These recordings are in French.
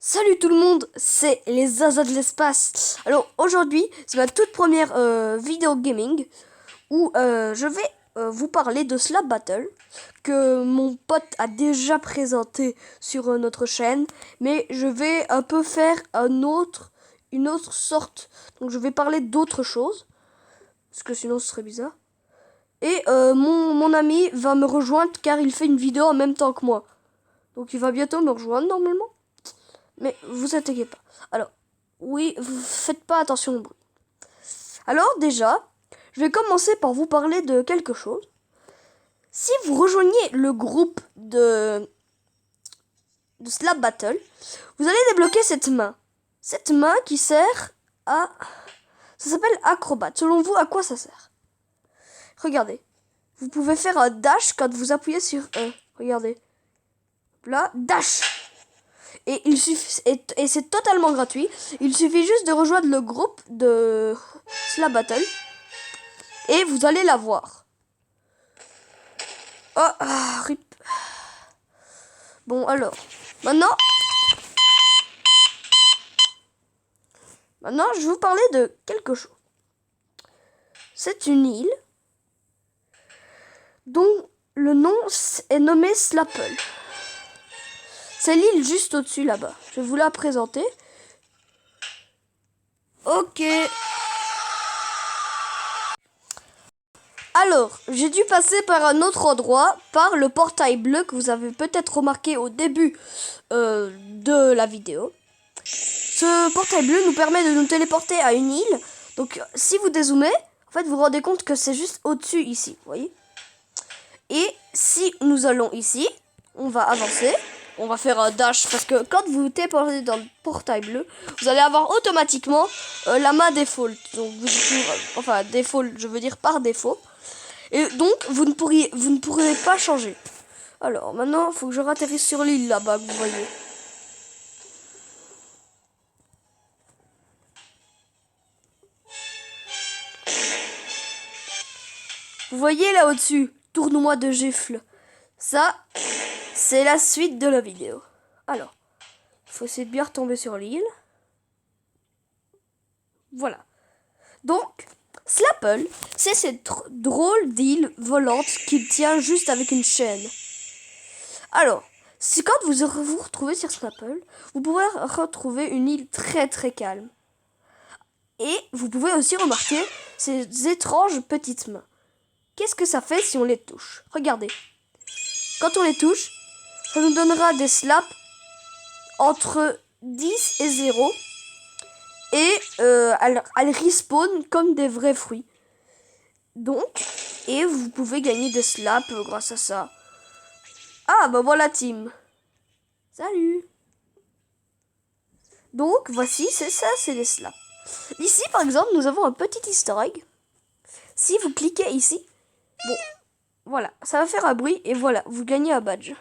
Salut tout le monde, c'est les Zaza de l'espace. Alors aujourd'hui, c'est ma toute première vidéo gaming où je vais vous parler de Slap Battle que mon pote a déjà présenté sur notre chaîne, mais je vais un peu faire une autre sorte. Donc je vais parler d'autre chose, parce que sinon ce serait bizarre. Et mon ami va me rejoindre car il fait une vidéo en même temps que moi. Donc il va bientôt me rejoindre normalement. Mais vous inquiétez pas. Alors, oui, vous faites pas attention au bruit. Alors déjà, je vais commencer par vous parler de quelque chose. Si vous rejoignez le groupe de Slap Battle, vous allez débloquer cette main. Cette main qui sert à... Ça s'appelle Acrobat. Selon vous, à quoi ça sert? Regardez. Vous pouvez faire un dash quand vous appuyez sur E. Regardez. Là, dash. Et c'est totalement gratuit. Il suffit juste de rejoindre le groupe de Slap Battle. Et vous allez la voir. Oh, rip. Bon, alors. Maintenant, je vais vous parler de quelque chose. C'est une île dont le nom est nommé Slapple. C'est l'île juste au-dessus là-bas. Je vais vous la présenter. Ok. Alors, j'ai dû passer par un autre endroit, par le portail bleu que vous avez peut-être remarqué au début de la vidéo. Ce portail bleu nous permet de nous téléporter à une île. Donc, si vous dézoomez, en fait, vous vous rendez compte que c'est juste au-dessus ici, vous voyez. Et si nous allons ici, on va avancer. On va faire un dash parce que quand vous téléportez dans le portail bleu, vous allez avoir automatiquement la main default. Donc, enfin, default, je veux dire par défaut. Et donc, vous ne pourrez pas changer. Alors, maintenant, il faut que je ratterrisse sur l'île là-bas, que vous voyez. Vous voyez là au-dessus, tournoi de gifles. Ça, c'est la suite de la vidéo. Alors, il faut essayer de bien retomber sur l'île. Voilà. Donc, Slapple, c'est cette drôle d'île volante qui tient juste avec une chaîne. Alors, si quand vous retrouvez sur Slapple, vous pouvez retrouver une île très très calme. Et vous pouvez aussi remarquer ces étranges petites mains. Qu'est-ce que ça fait si on les touche? Regardez. Quand on les touche, ça nous donnera des slaps entre 10 et 0. Et elles respawn comme des vrais fruits. Donc, et vous pouvez gagner des slaps grâce à ça. Ah, bah voilà, team. Salut. Donc, voici, c'est ça, c'est les slaps. Ici, par exemple, nous avons un petit easter egg. Si vous cliquez ici, bon, voilà, ça va faire un bruit et voilà, vous gagnez un badge.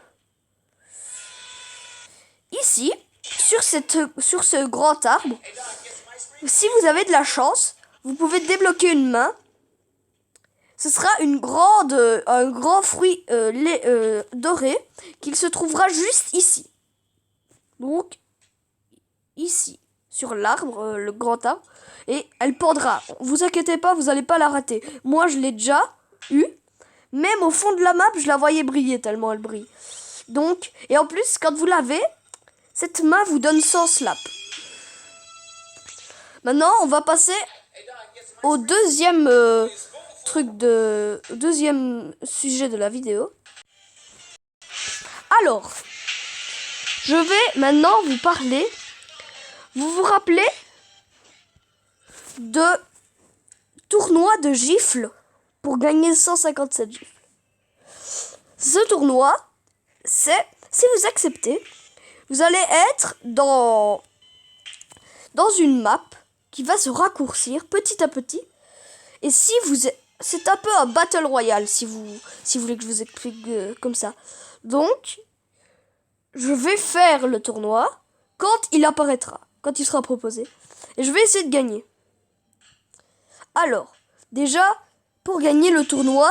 Ici, sur ce grand arbre, si vous avez de la chance, vous pouvez débloquer une main. Ce sera un grand fruit doré qu'il se trouvera juste ici. Donc, ici, sur l'arbre, le grand arbre. Et elle pendra. Vous inquiétez pas, vous n'allez pas la rater. Moi, je l'ai déjà eu. Même au fond de la map, je la voyais briller tellement elle brille. Donc, et en plus, quand vous l'avez, cette main vous donne 100 slaps. Maintenant, on va passer au deuxième deuxième sujet de la vidéo. Alors, je vais maintenant vous parler. Vous vous rappelez de tournoi de gifles pour gagner 157 gifles. Ce tournoi, c'est, si vous acceptez, vous allez être dans une map qui va se raccourcir petit à petit. Et si vous... C'est un peu un battle royale, si vous voulez que je vous explique comme ça. Donc, je vais faire le tournoi quand il apparaîtra, quand il sera proposé. Et je vais essayer de gagner. Alors, déjà, pour gagner le tournoi,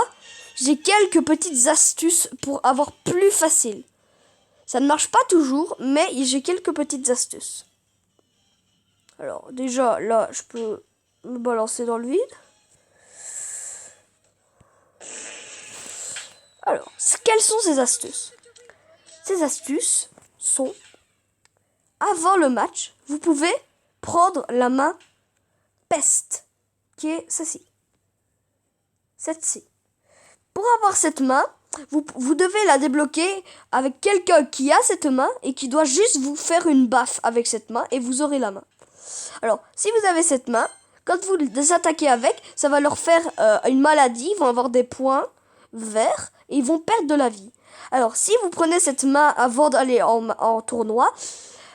j'ai quelques petites astuces pour avoir plus facile. Ça ne marche pas toujours, mais j'ai quelques petites astuces. Alors déjà, là, je peux me balancer dans le vide. Alors, quelles sont ces astuces? Ces astuces sont, avant le match, vous pouvez prendre la main peste, qui est celle-ci. Celle-ci. Pour avoir cette main, vous devez la débloquer avec quelqu'un qui a cette main et qui doit juste vous faire une baffe avec cette main et vous aurez la main. Alors, si vous avez cette main, quand vous les attaquez avec, ça va leur faire une maladie, ils vont avoir des points verts et ils vont perdre de la vie. Alors, si vous prenez cette main avant d'aller en tournoi,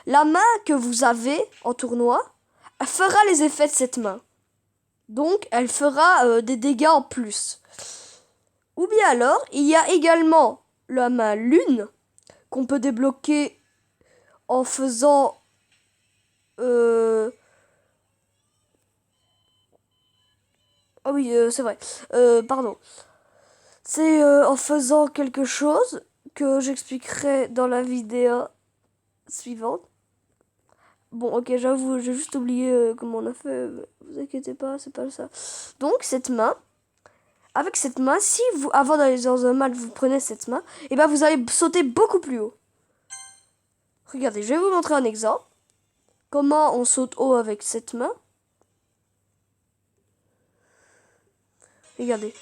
la main que vous avez en tournoi, elle fera les effets de cette main. Donc, elle fera des dégâts en plus. Ou bien alors, il y a également la main lune qu'on peut débloquer en faisant... Ah oui, c'est vrai. Pardon. C'est en faisant quelque chose que j'expliquerai dans la vidéo suivante. Bon, ok, j'avoue, j'ai juste oublié comment on a fait. Vous inquiétez pas, c'est pas ça. Donc, cette main... Avec cette main, si vous, avant d'aller dans un match, vous prenez cette main, et ben vous allez sauter beaucoup plus haut. Regardez, je vais vous montrer un exemple. Comment on saute haut avec cette main. Regardez.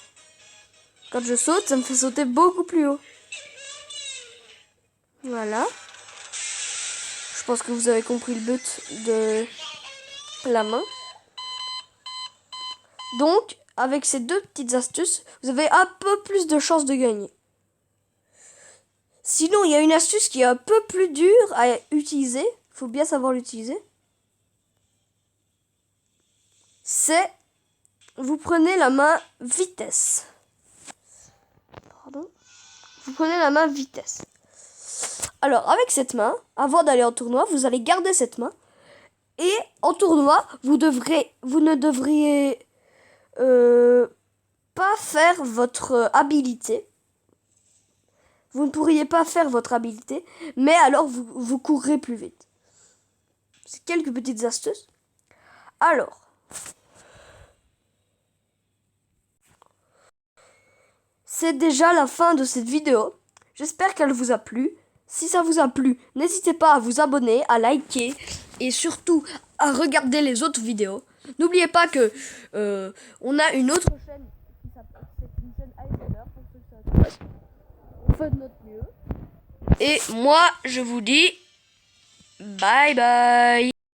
Quand je saute, ça me fait sauter beaucoup plus haut. Voilà. Je pense que vous avez compris le but de la main. Donc, avec ces deux petites astuces, vous avez un peu plus de chances de gagner. Sinon, il y a une astuce qui est un peu plus dure à utiliser. Il faut bien savoir l'utiliser. C'est, vous prenez la main vitesse. Pardon. Vous prenez la main vitesse. Alors, avec cette main, avant d'aller en tournoi, vous allez garder cette main. Et en tournoi, vous ne devriez pas faire votre habilité. Vous ne pourriez pas faire votre habilité, mais alors vous courrez plus vite. C'est quelques petites astuces. Alors, c'est déjà la fin de cette vidéo. J'espère qu'elle vous a plu. Si ça vous a plu, n'hésitez pas à vous abonner, à liker et surtout à regarder les autres vidéos. N'oubliez pas que on a une autre chaîne qui s'appelle, c'est une chaîne ASMR pour ceux que ça intéresse. On fait de notre mieux. Et moi, je vous dis bye bye.